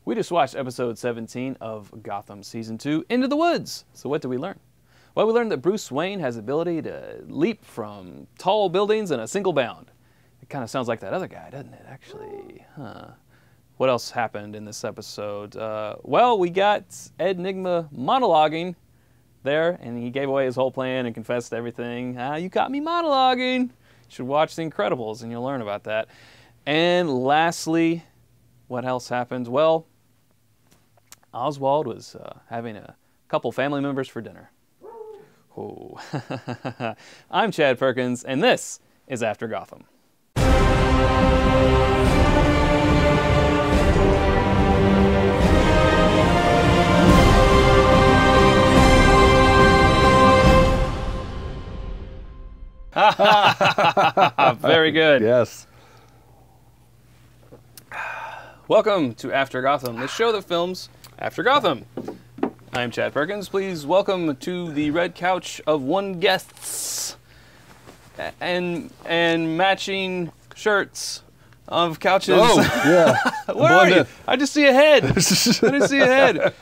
We just watched episode 17 of Gotham Season 2, Into the Woods. So what did we learn? Well, we learned that Bruce Wayne has the ability to leap from tall buildings in a single bound. It kind of sounds like that other guy, doesn't it, actually? Huh. What else happened in this episode? Well, we got Ed Nigma monologuing there, and he gave away his whole plan and confessed everything. You caught me monologuing. You should watch The Incredibles, and you'll learn about that. And lastly, what else happened? Well, Oswald was having a couple family members for dinner. Oh. I'm Chad Perkins, and this is After Gotham. Very good. Yes. Welcome to After Gotham, the show that films After Gotham. I'm Chad Perkins. Please welcome to the red couch of one guests and matching shirts of couches. Oh, yeah. Where are you? I just see a head. I just see a head.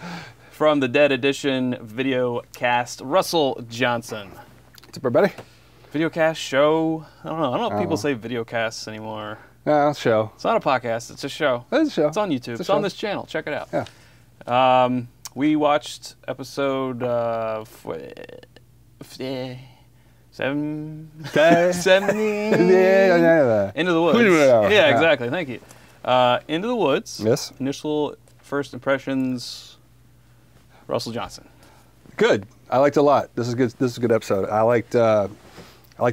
From the Dead Edition video cast, Russell Johnson. What's up, everybody? Videocast show. I don't know if people say videocasts anymore. Yeah, it's a show. It's not a podcast. It's a show. It's a show. It's on YouTube. It's on this channel. Check it out. Yeah. We watched episode 70. Into the Woods. Yeah, exactly. Thank you. Into the Woods. Yes. Initial first impressions. Russell Johnson. Good. I liked it a lot. This is good. This is a good episode. I liked the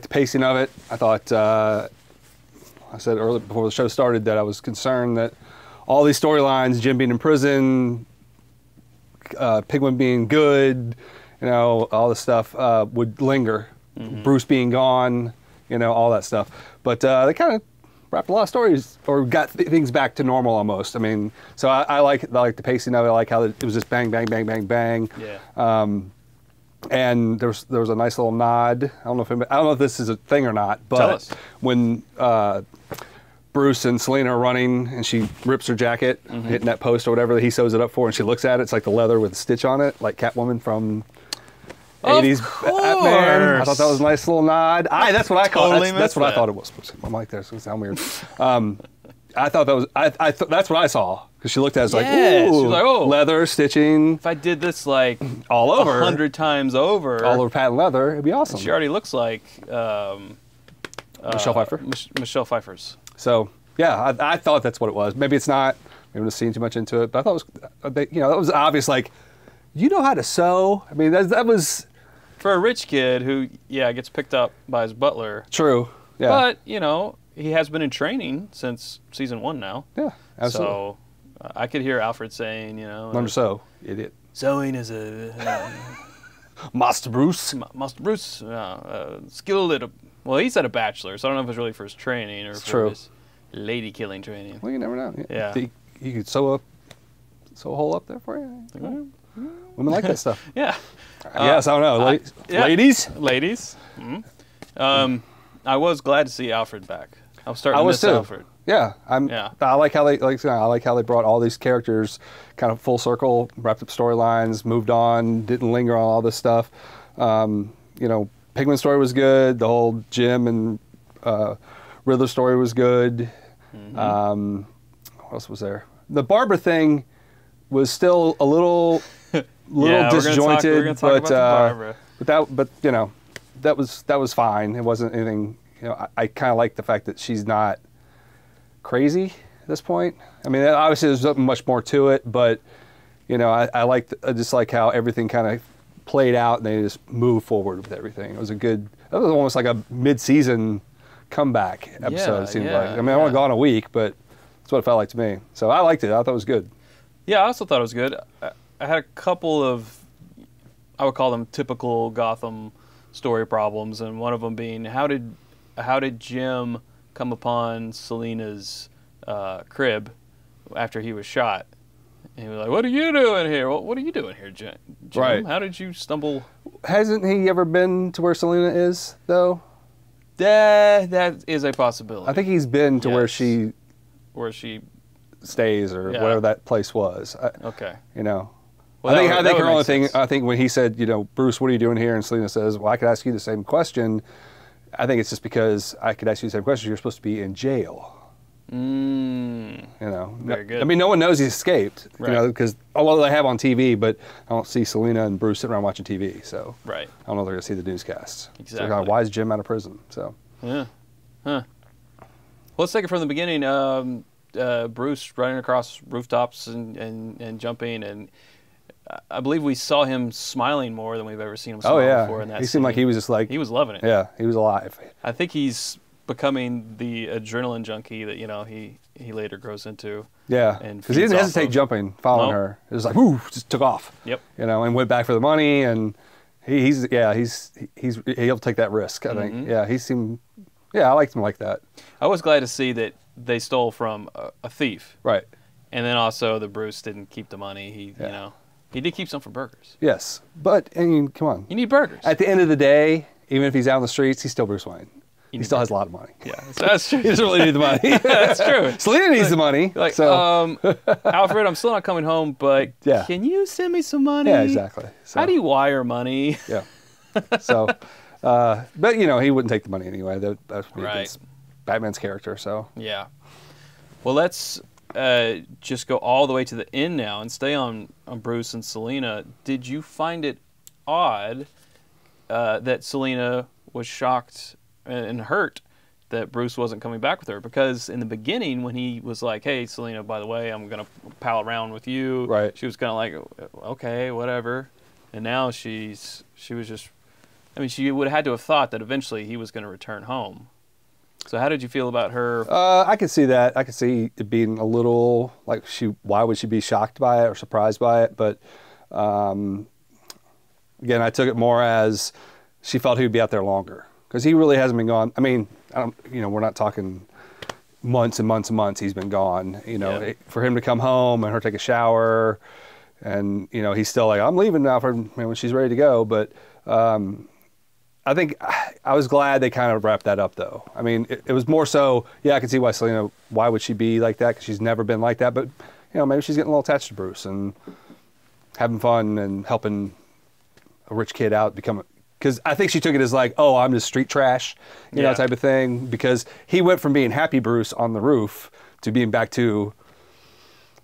pacing of it. I thought. I said earlier before the show started that I was concerned that all these storylines, Jim being in prison, Penguin being good, you know, all this stuff would linger. Mm-hmm. Bruce being gone, you know, all that stuff. But they kind of wrapped a lot of stories or got things back to normal almost. I mean, so I like the pacing of it. I like how it was just bang, bang, bang, bang, bang. Yeah. And there was a nice little nod. I don't know if this is a thing or not, but when Bruce and Selina are running and she rips her jacket, hitting that post or whatever that he sews it up for, and she looks at it, it's like the leather with a stitch on it, like Catwoman from 80s Batman. I thought that was a nice little nod. That's what I call it. That's what I thought it was. I'm like, that's going to sound weird. I thought that was, that's what I saw. Because she looked at it as like, ooh, she was like, oh, leather, stitching. If I did this like all over, 100 times over. All over patent leather, it'd be awesome. She already looks like Michelle Pfeiffer. Michelle Pfeiffer's. So, yeah, I thought that's what it was. Maybe it's not. Maybe I'm just seeing too much into it. But I thought it was, you know, that was obvious. Like, you know how to sew? I mean, that was. For a rich kid who, gets picked up by his butler. True. Yeah. But, you know, he has been in training since season 1 now. Yeah, absolutely. So I could hear Alfred saying, you know. Learn to sew, idiot. Sewing is a. Master Bruce. Master Bruce. Skilled at a. Well, he said a bachelor, so I don't know if it's really for his training or for his lady killing training. Well, you never know. Yeah. You could sew a hole up there for you. Women like that stuff. Yeah. Yes, I don't know. Ladies? Ladies. Mm-hmm. I was glad to see Alfred back. I was starting to miss Alfred. Yeah, I like how they brought all these characters kind of full circle, wrapped up storylines, moved on, didn't linger on all this stuff. You know, Penguin's story was good. The whole Jim and Riddler story was good. Mm-hmm. What else was there? The Barbara thing was still a little disjointed. We're gonna talk about the Barbara. But you know, that was fine. It wasn't anything. You know, I kind of like the fact that she's not crazy at this point. I mean, obviously there's much more to it, but you know, I just like how everything kind of played out and they just moved forward with everything. It was that was almost like a mid-season comeback episode, it seemed like. I mean, I only gone a week, but that's what it felt like to me. So I liked it. I thought it was good. Yeah, I also thought it was good. I had a couple of, I would call them typical Gotham story problems, and one of them being how did Jim come upon Selina's crib after he was shot? And he was like, "What are you doing here? What are you doing here, Jim? Right. How did you stumble?" Hasn't he ever been to where Selina is, though? That is a possibility. I think he's been to where she stays or Yeah. whatever that place was. Okay. You know. Well, I think her only thing. sense. I think when he said, you know, Bruce, what are you doing here? And Selena says, well, I could ask you the same question. I think it's just because I could ask you the same question. You're supposed to be in jail. You know. Very good. I mean, no one knows he escaped. Right. You know, because well, they have on TV, but I don't see Selena and Bruce sitting around watching TV. So Right. I don't know if they're gonna see the newscasts. Exactly. So why is Jim out of prison? So Yeah. Huh. Well, let's take it from the beginning. Bruce running across rooftops and jumping, and I believe we saw him smiling more than we've ever seen him smile before in that he seemed like scene. he was just like He was loving it. Yeah, he was alive. I think he's becoming the adrenaline junkie that he later grows into. Yeah, And because he feeds didn't off hesitate of- jumping, following Nope. her. It was like, whoo, just took off. Yep. You know, and went back for the money, and he'll take that risk. I think. Yeah, he seemed. Yeah, I liked him like that. I was glad to see that they stole from a thief, Right. and then also that Bruce didn't keep the money. Yeah. He did keep some for burgers. Yes, but I mean, come on. You need burgers. At the end of the day, even if he's out on the streets, he's still Bruce Wayne. He need still has a lot of money. Yeah, that's true. He doesn't really need the money. That's true. Selena needs the money. Like, so Alfred, I'm still not coming home, but Yeah. can you send me some money? yeah, exactly. So, How do you wire money? Yeah. So, but you know, he wouldn't take the money anyway. That's Right. against Batman's character. So Yeah. Well, let's just go all the way to the end now and stay on Bruce and Selena. Did you find it odd that Selena was shocked and hurt that Bruce wasn't coming back with her? Because in the beginning, when he was like, "Hey, Selena, by the way, I'm gonna pal around with you," Right. she was kind of like, "Okay, whatever." And now she was just. I mean, she would have had to have thought that eventually he was going to return home. So how did you feel about her? I could see that. I could see it being a little like why would she be shocked by it or surprised by it? But again, I took it more as she felt he would be out there longer because he really hasn't been gone. I mean, we're not talking months and months and months. He's been gone. You know, Yeah. for him to come home and her take a shower, and you know, he's still like, I'm leaving now when she's ready to go. But I think I was glad they kind of wrapped that up, though. I mean, it was more so, yeah, I can see why Selena, why would she be like that? Because she's never been like that. But, you know, maybe she's getting a little attached to Bruce and having fun and helping a rich kid out because I think she took it as like, oh, I'm just street trash, you know, Yeah. type of thing. Because he went from being happy Bruce on the roof to being back to,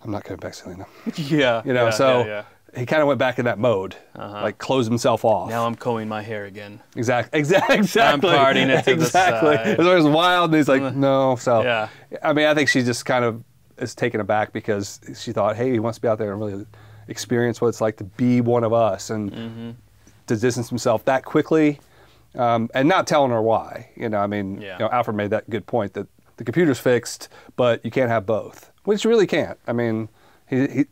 I'm not coming back, Selena. Yeah. You know, yeah, so yeah. he kind of went back in that mode, like close himself off. Now I'm combing my hair again. Exactly. I'm parting it to the exactly. side. It was wild, and he's like, no. So, Yeah. I mean, I think she just kind of is taken aback because she thought, hey, he wants to be out there and really experience what it's like to be one of us, and to distance himself that quickly, and not telling her why. You know, I mean, Yeah. you know, Alfred made that good point that the computer's fixed, but you can't have both, which you really can't. I mean,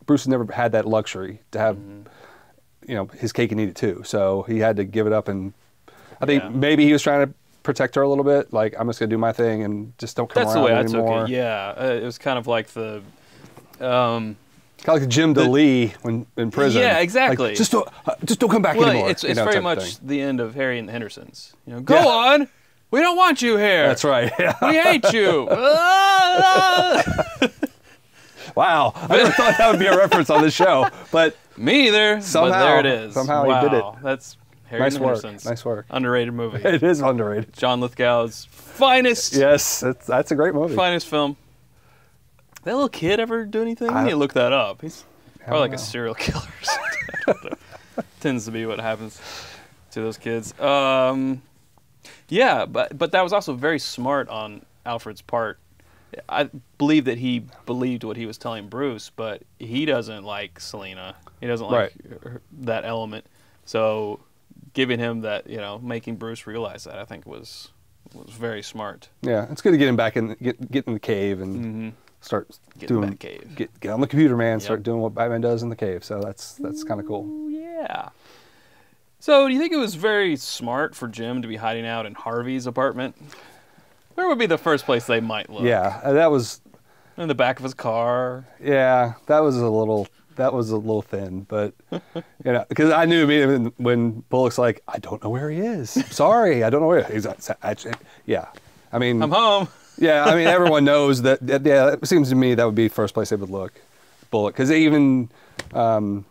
Bruce has never had that luxury to have, you know, his cake and eat it too. So he had to give it up, and I think Yeah. maybe he was trying to protect her a little bit. Like, I'm just gonna do my thing and just don't come That's the around way I anymore. took it. Yeah, it was kind of like the. Kind of like Jim DeLee when in prison. Yeah, exactly. Like, just don't come back Well, anymore. it's you know, very type of much thing. the end of Harry and the Hendersons. You know, go Yeah. on. We don't want you here. That's right. Yeah. We hate you. Wow, I never thought that would be a reference on the show, but Me either. Somehow- but there it is. somehow he wow. did it. That's Harry nice and the work. Hendersons. Nice work. Underrated movie. It is underrated. John Lithgow's finest. Yes, that's a great movie. Finest film. That little kid ever do anything? I need to look that up. He's probably like a serial killer or something. I don't know. Tends to be what happens to those kids. Yeah, but that was also very smart on Alfred's part. I believe that he believed what he was telling Bruce, but he doesn't like Selena. He doesn't like that element. So giving him that, you know, making Bruce realize that, I think was very smart. Yeah, it's good to get him back in, get in the cave and start Get in doing that cave. Get on the computer, man. Start doing what Batman does in the cave. So that's kind of cool. Ooh, yeah. So do you think it was very smart for Jim to be hiding out in Harvey's apartment? Where would be the first place they might look? Yeah, that was. In the back of his car. Yeah, that was a little thin, but you know, because I knew immediately when Bullock's like, I don't know where he is. Sorry, I don't know where he is. Actually, yeah. I mean, I'm home. Yeah, I mean, everyone knows that. Yeah, it seems to me that would be the first place they would look. Bullock, because even Barnes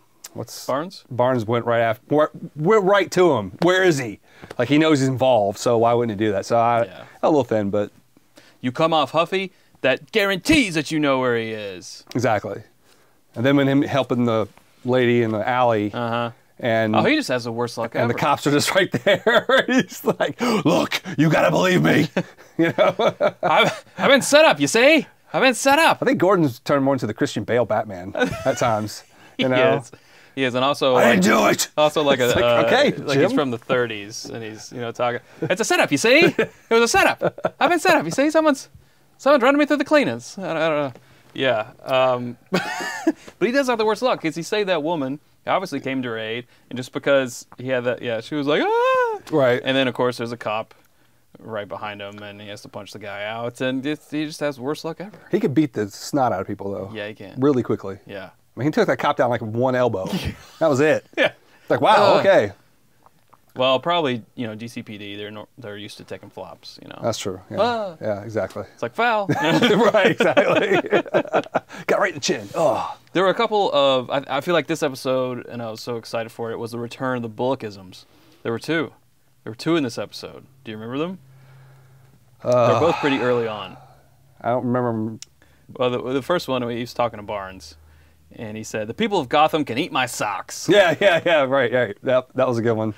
went right after. We're right to him. Where is he? Like he knows he's involved, so why wouldn't he do that? So a little thin, but you come off huffy. That guarantees that you know where he is. Exactly. And then when him helping the lady in the alley. And he just has the worst luck ever. And the cops are just right there. He's like, "Look, you gotta believe me." You know. I've been set up. You see, I've been set up. I think Gordon's turned more into the Christian Bale Batman at times. You know. He is, and also I didn't do it. Also, like okay, like he's from the 30s, and he's talking. It's a setup. You see, it was a setup. I've been set up. You see, someone's running me through the cleaners. I don't know. Yeah. But he does have the worst luck because he saved that woman. He obviously came to her aid, and just because he had that, she was like, ah! Right. And then, of course, there's a cop right behind him, and he has to punch the guy out, and he just has the worst luck ever. He could beat the snot out of people, though. Yeah, he can. Really quickly. Yeah. I mean, he took that cop down like one elbow. That was it. Yeah. It's like, wow, okay. Well, probably, DCPD, they're used to taking flops, That's true. Yeah, yeah, exactly. It's like, foul. Right, exactly. Got right in the chin. Oh. There were a couple of, I feel like this episode, and I was so excited for it, was the return of the Bullockisms. There were two. There were two in this episode. Do you remember them? They're both pretty early on. I don't remember them. Well, the first one, he was talking to Barnes, and he said, "The people of Gotham can eat my socks." Yeah, right. That was a good one.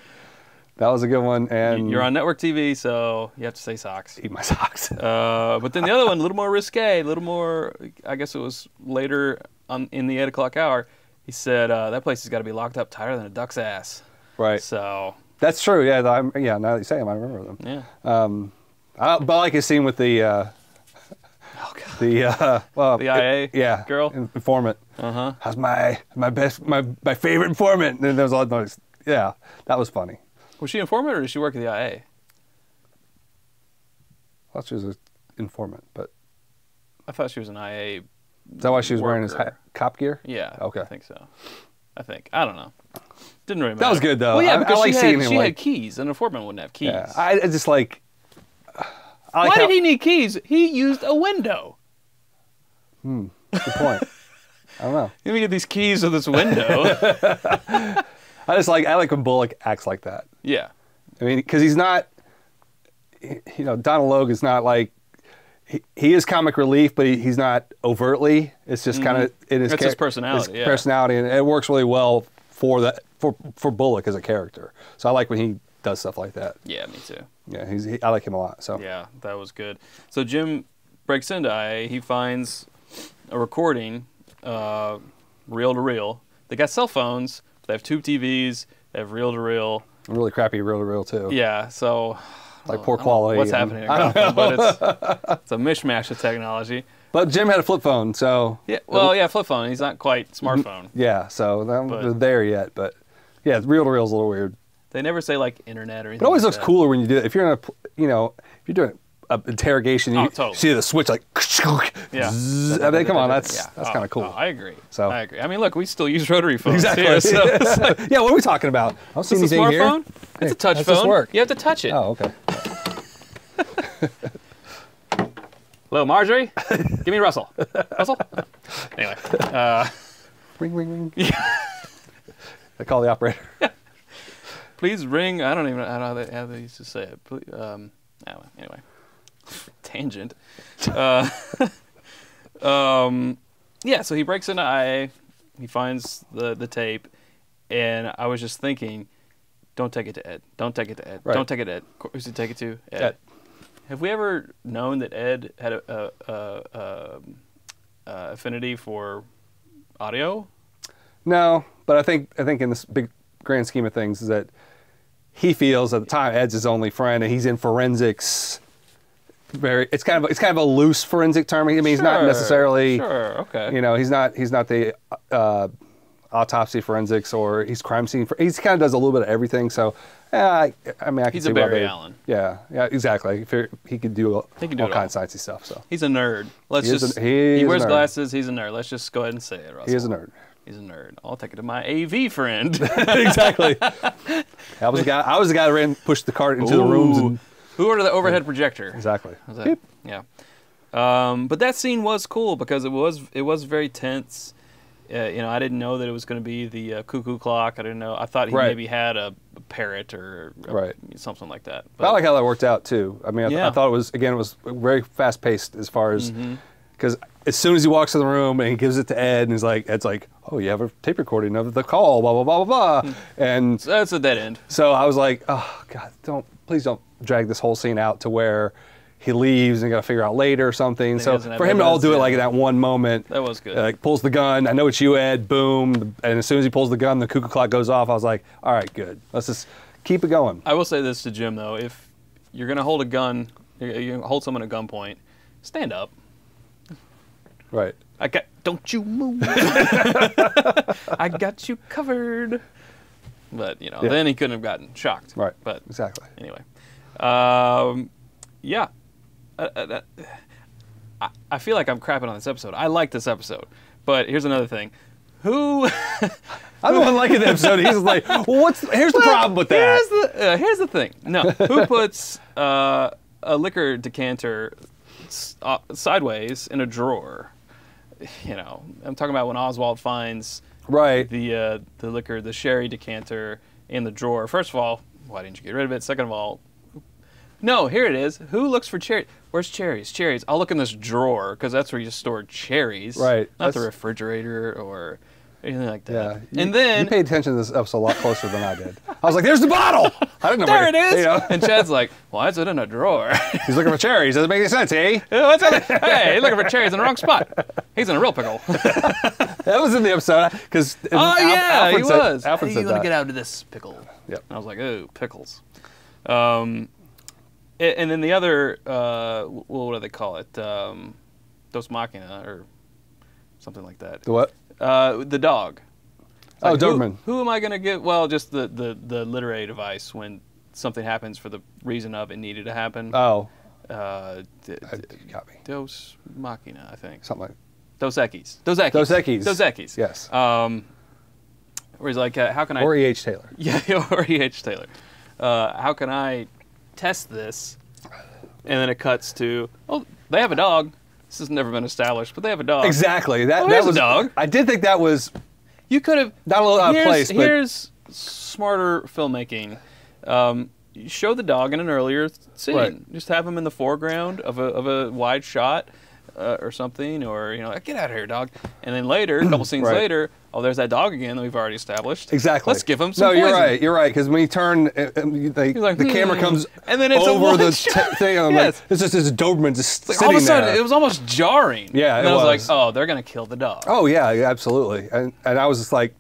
That was a good one. And you're on network TV, so you have to say socks. Eat my socks. But then the other one, a little more risque, a little more, I guess it was later in the 8 o'clock hour. He said, that place has got to be locked up tighter than a duck's ass. Right. So. That's true. Yeah. Now that you say them, I remember them. Yeah. But I like his scene with the. The IA girl informant. How's my favorite informant? And then there was a lot of noise. Yeah, that was funny. Was she an informant or did she work at the IA? I thought she was an informant, but I thought she was an IA. Is that why she was wearing his cop gear? Yeah. Okay. I think so. I don't know. Didn't really matter. That was good though. Well, yeah, because she had keys. An informant wouldn't have keys. Yeah, I just like. Why did he need keys? He used a window. Good point. I don't know. Let me get these keys to this window. I like when Bullock acts like that. Yeah. I mean, because he's not, Donald Logue is not like, he is comic relief, but he's not overtly. It's just kind of in his personality. Personality, and it works really well for Bullock as a character. So I like when he does stuff like that. Yeah, me too. Yeah, I like him a lot. So yeah, that was good. So Jim breaks into IA. He finds a recording, reel to reel. They got cell phones. They have tube TVs. They have reel to reel. Really crappy reel to reel too. Yeah, so like poor quality. What's happening in Gotham, but it's a mishmash of technology. But Jim had a flip phone, so yeah. Well, yeah, flip phone. He's not quite smartphone. Yeah, so they're there yet, but yeah, reel to reel is a little weird. They never say like internet or anything. It always like looks that. cooler when you do it. If you're in if you're doing an interrogation, you totally. see the switch like. Yeah. I mean, come on, that's kind of cool. I agree. So I agree. I mean, look, we still use rotary phones. Exactly. Here, so it's like, yeah, what are we talking about? I don't see it's a anything here. smartphone. It's a touch does phone. this work? You have to touch it. Oh, okay. Hello, Marjorie. Give me Russell. Russell. Anyway. Ring, ring, ring. I call the operator. Please ring. I don't even know how they used to say it. Please, anyway. Tangent. Yeah, so he breaks into IA. He finds the tape. And I was just thinking, don't take it to Ed. Don't take it to Ed. Right. Don't take it to Ed. Who's to take it to? Ed. Have we ever known that Ed had a affinity for audio? No, but I think in this big grand scheme of things is that he feels at the time Ed's his only friend, and he's in forensics. It's kind of a loose forensic term. I mean, he's not necessarily. Sure. Okay. He's not the autopsy forensics or he's crime scene. He kind of does a little bit of everything. So, I mean, I can he's see a Barry Allen. Yeah, exactly. He could do all kinds of sciencey stuff. So he's a nerd. He wears glasses. He's a nerd. Let's just go ahead and say it, Russell. He is a nerd. He's a nerd. I'll take it to my AV friend. Exactly. I was the guy that pushed the cart into the rooms. And who ordered the overhead projector? Exactly. Was that? Yeah. But that scene was cool because it was very tense. I didn't know that it was going to be the cuckoo clock. I didn't know. I thought he maybe had a parrot or something like that. But I like how that worked out too. I mean, I thought it was very fast paced as far as because as soon as he walks in the room and he gives it to Ed and he's like, Ed's like, oh, you have a tape recording of the call, blah blah blah blah blah, and so that's a dead end. So I was like, oh God, please don't drag this whole scene out to where he leaves and got to figure out later or something. So for him to all do it like in that one moment. That was good. Like pulls the gun. I know it's you, Ed. Boom. And as soon as he pulls the gun, the cuckoo clock goes off. I was like, all right, good. Let's just keep it going. I will say this to Jim, though. If you're going to hold a gun, you hold someone at gunpoint, stand up. Right. Don't you move. I got you covered. But, then he couldn't have gotten shocked. Right. But exactly. Anyway. Yeah. I feel like I'm crapping on this episode. I like this episode, but here's another thing. Who? I'm the one liking the episode. He's like, well, here's the problem with that. Here's the thing. No, who puts a liquor decanter sideways in a drawer? I'm talking about when Oswald finds the liquor, the sherry decanter in the drawer. First of all, why didn't you get rid of it? Second of all, no, here it is. Who looks for cherries? Where's cherries? Cherries. I'll look in this drawer because that's where you store cherries. Right. Not the refrigerator or anything like that. Yeah. And then you paid attention to this episode a lot closer than I did. I was like, "There's the bottle." I didn't know. There it is. And Chad's like, "Why is it in a drawer?" He's looking for cherries. Doesn't make any sense, eh? Hey, he's looking for cherries in the wrong spot. He's in a real pickle. That was in the episode because he was. Alfred said you want to get out of this pickle? Yep. And I was like, "Oh, pickles." And then the other, what do they call it? Dos Machina or something like that. The what? The dog. Like, Doberman. Who am I going to give? Well, just the literary device when something happens for the reason of it needed to happen. Oh. You got me. Dos Machina, I think. Something like Dos Equis. Dos Equis. Dos Equis. Dos Equis. Yes. Where he's like, how can I... Or E.H. Taylor. Yeah, or E.H. Taylor. How can I test this? And then it cuts to, they have a dog. This has never been established, but they have a dog. Exactly. That was a dog. I did think that was... You could have... Not a little out of place, but... Here's smarter filmmaking. You show the dog in an earlier scene. Right. Just have him in the foreground of a wide shot or something, or, get out of here, dog. And then later, a couple scenes later, there's that dog again that we've already established. Exactly. Let's give him some poison. You're right, because when you turn, the camera comes and then it's over the thing, and I'm like, it's just this Doberman just sitting there. All of a sudden, it was almost jarring. Yeah, and I was like, oh, they're going to kill the dog. Oh, yeah, absolutely. And I was just like,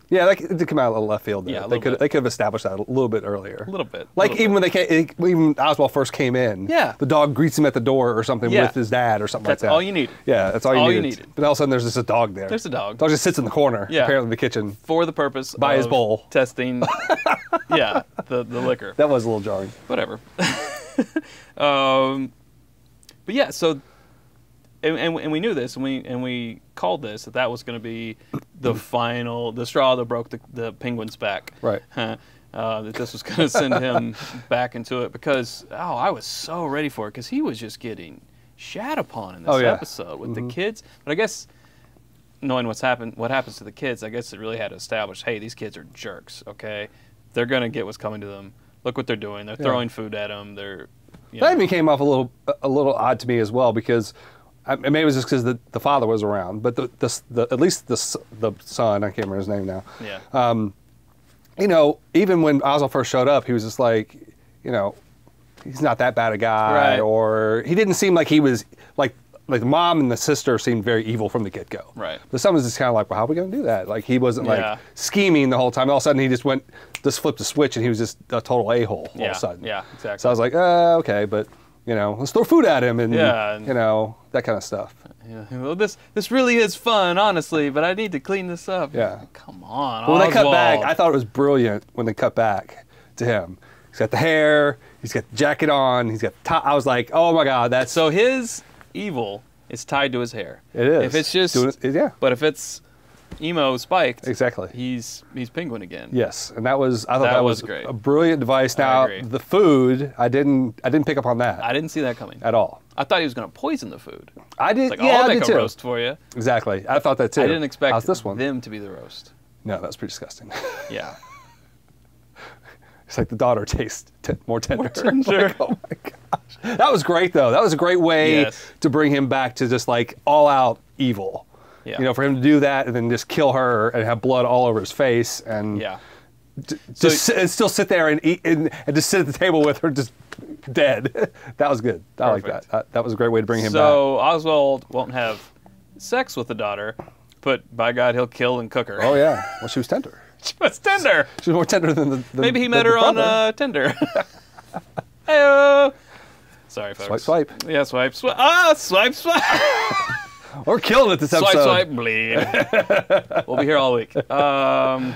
yeah, it did come out of left field there. Yeah, they could have established that a little bit earlier. A little bit. When Oswald first came in, the dog greets him at the door or something with his dad or something like that. That's all you need. Yeah, that's all you needed. But all of a sudden there's just a dog there. There's a dog. The dog just sits in the corner, apparently in the kitchen. For the purpose by his bowl. Testing, the liquor. That was a little jarring. Whatever. But yeah, so... And we knew this, and we called this that was going to be the straw that broke the Penguin's back. Right. That this was going to send him back into it because I was so ready for it because he was just getting shat upon in this episode with the kids. But I guess knowing what happens to the kids, I guess it really had to establish, hey, these kids are jerks. Okay, they're going to get what's coming to them. Look what they're doing. They're throwing food at them. That even came off a little odd to me as well because. Maybe it was just because the father was around, but at least the son, I can't remember his name now. Yeah. Even when Oswald first showed up, he was just like, he's not that bad a guy, or he didn't seem like he was like the mom and the sister seemed very evil from the get-go. Right. The son was just kind of like, well, how are we going to do that? Like he wasn't like scheming the whole time. All of a sudden, he just flipped a switch, and he was just a total a-hole all of a sudden. Yeah, exactly. So I was like, okay, but. Let's throw food at him and, that kind of stuff. Yeah. Well, this really is fun, honestly, but I need to clean this up. Yeah. Come on, when they cut back, I thought it was brilliant when they cut back to him. He's got the hair, he's got the jacket on, he's got the top. I was like, oh my God, that's... So his evil is tied to his hair. It is. If it's just... But if it's emo spiked, Exactly. he's Penguin again. Yes, and I thought That that was was great. a brilliant device. Now agree. the food, I didn't pick up on that I didn't see that coming. at all. I thought he was going to poison the food. I did. Like, Yeah, I'll I make did a too. roast for you. Exactly. I thought that too. I didn't expect How's this one? them to be the roast. No, that's pretty disgusting. Yeah. It's like the daughter tastes more tender. tender. Like, oh my gosh. That was great though. That was a great way Yes. to bring him back to just like all out evil. Yeah. You know, for him to do that and then just kill her and have blood all over his face and Yeah. and still sit there and eat and just sit at the table with her just dead. That was good. I like Perfect. that. That was a great way to bring him So Oswald won't have sex with the daughter, but by God, he'll kill and cook her. back. Oh yeah. Well, she was tender. She was tender. She was more tender than the. Maybe he than met the her on brother. Tinder. Hey-o. Sorry, folks. Swipe. Yeah, swipe, swipe. Ah, swipe, swipe. We're killing it this Swipe, episode. swipe, bleed. We'll be here all week. Wow,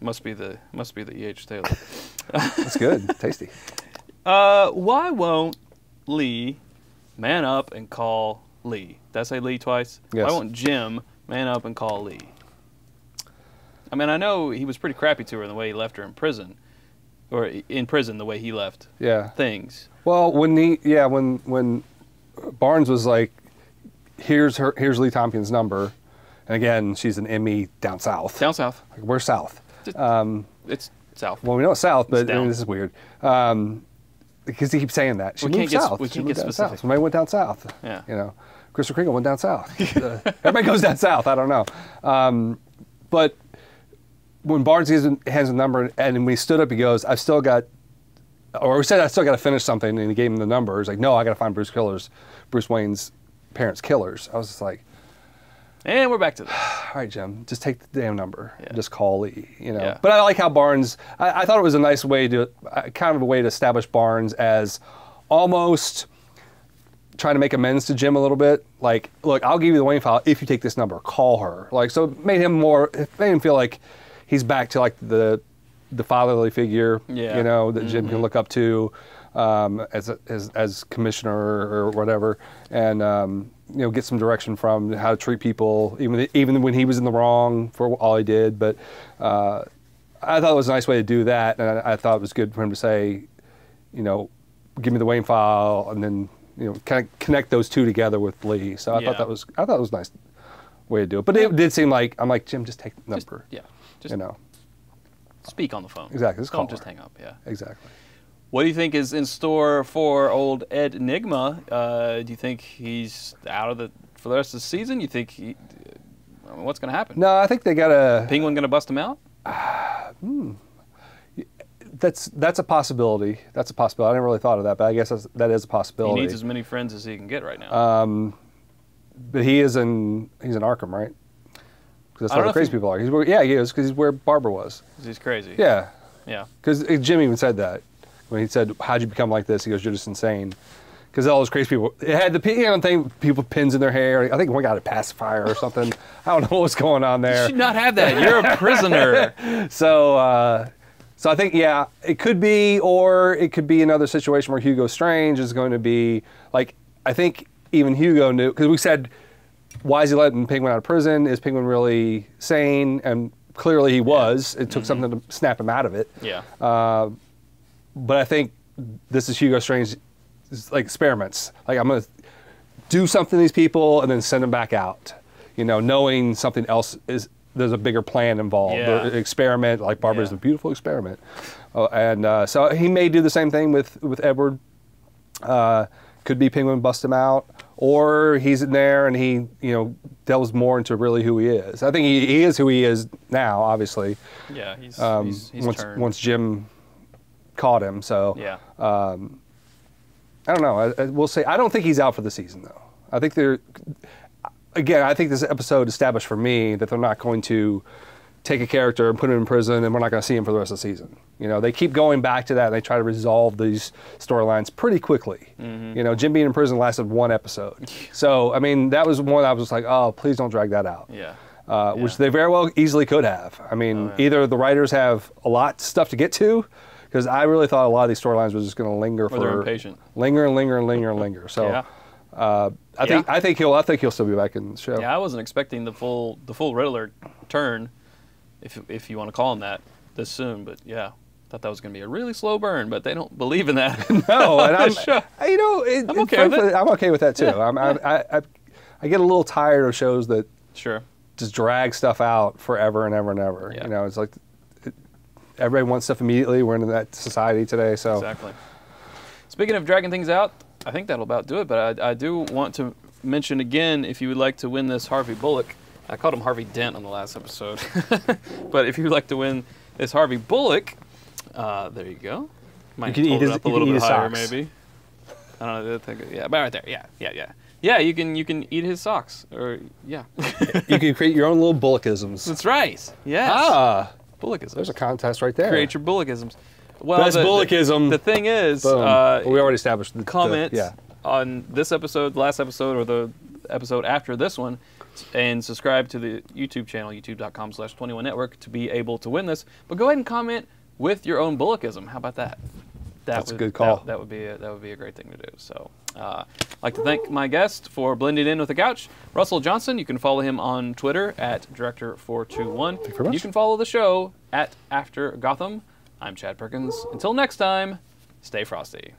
must be the E.H. Taylor. That's good. Tasty. Why won't Lee man up and call Lee? Did I say Lee twice? Yes. Why won't Jim man up and call Lee? I mean, I know he was pretty crappy to her in the way he left her in prison, or in prison the way he left Yeah. things. Well, when Barnes was like, here's Lee Tompkins' number, and again, she's an Emmy down south. Down south. Like, we're south. It's south. Well, we know it's south, but I down. mean, this is weird. Because he keeps saying that. She We moved can't get- south. we She can't moved get down specific. south. Somebody went down south. Yeah. You know, Christopher Kringle went down south. Everybody goes down south. I don't know. But when Barnes hands the number, and when he stood up, he goes, "I've still got," or he said, "I still got to finish something," and he gave him the number. He's like, "No, I got to find Bruce Wayne's parents' killers." I was just like, And we're back to this. all right, Jim, just take the damn number. Yeah. Just call Lee, you know. Yeah. But I like how Barnes, I thought it was a nice way to, kind of a way to establish Barnes as almost trying to make amends to Jim a little bit. Like, look, I'll give you the Wayne file if you take this number, call her. Like, so it made him feel like he's back to like the fatherly figure, Yeah. you know, that Jim can look up to as commissioner or whatever, and you know, get some direction from how to treat people, even when he was in the wrong for all he did. But I thought it was a nice way to do that, and I thought it was good for him to say, you know, give me the Wayne file, and then, you know, kind of connect those two together with Lee. So I Yeah. thought it was a nice way to do it. But it did seem like, I'm like, Jim, just take the number. Just You know, speak on the phone. Exactly, just Don't call just her. hang up. Yeah. exactly. What do you think is in store for old Ed Nigma? Do you think he's out of for the rest of the season? You think I mean, what's going to happen? No, I think they got to. Penguin going to bust him out? That's a possibility. That's a possibility. I never really thought of that, but I guess that is a He possibility. needs as many friends as he can get right now. But he's in Arkham, right? Because that's I don't where know the if crazy he- people are. He is because he's where Barbara was. 'Cause he's crazy. Yeah, Yeah. because Jim even said that when he said, "How'd you become like this?" He goes, "You're just insane." Because all those crazy people, it had people with pins in their hair. I think one got a pacifier or something. I don't know what's going on You there. should not have that. You're a prisoner. So I think, yeah, it could be, or it could be another situation where Hugo Strange is going to be, like, I think even Hugo knew, because we said, why is he letting Penguin out of prison? Is Penguin really sane? And clearly he was. It took something to snap him out of it. Yeah. But I think this is Hugo Strange, like, experiments. Like, I'm going to do something to these people and then send them back out, you know, knowing something else is, there's a bigger plan involved. Yeah. Or experiment, like Barbara's Yeah. a beautiful experiment. So he may do the same thing with Edward. Could be Penguin bust him out, or he's in there and he, you know, delves more into really who he is. I think he is who he is now, obviously. Yeah. He's turned. Once Jim caught him. So Yeah. I don't know. We'll say I don't think he's out for the season though. I think I think this episode established for me that they're not going to take a character and put him in prison and we're not going to see him for the rest of the season. You know, they keep going back to that and they try to resolve these storylines pretty quickly. You know, Jim being in prison lasted one episode. So, I mean, that was one I was like, oh, please don't drag that out. Yeah. Which they very well easily could have. I mean, either the writers have a lot of stuff to get to, because I really thought a lot of these storylines were just going to linger Or they're impatient. linger and linger and linger and linger. So, Yeah. I think he'll still be back in the show. Yeah, I wasn't expecting the full Riddler turn, if you want to call him that, this soon. But yeah, thought that was going to be a really slow burn. But they don't believe in that. No, and I'm I'm okay with it. I'm okay with that too. Yeah. I get a little tired of shows that Sure. just drag stuff out forever and ever and ever. Yeah. You know, it's like everybody wants stuff immediately. We're in that society today, so Exactly. Speaking of dragging things out, I think that'll about do it. But I do want to mention again, if you would like to win this Harvey Bullock, I called him Harvey Dent on the last episode, but if you would like to win this Harvey Bullock, there you go. Might you can hold eat it up a little bit higher, socks. maybe. I don't know. Yeah, about right there. Yeah. Yeah, you can eat his socks, or yeah. You can create your own little Bullockisms. That's right. Yes. Ah, Bullockisms. there's a contest right there. Create your Bullockisms. Well, Best Bullockism. The thing is, we already established the comment yeah. on this episode, the last episode, or the episode after this one, and subscribe to the YouTube channel, youtube.com/21network, to be able to win this. But go ahead and comment with your own Bullockism. How about that? That's a good call. That would be a great thing to do. So, I'd like to thank my guest for blending in with the couch, Russell Johnson. You can follow him on Twitter at Director421. Thank you very much. You can follow the show at After Gotham. I'm Chad Perkins. Until next time, stay frosty.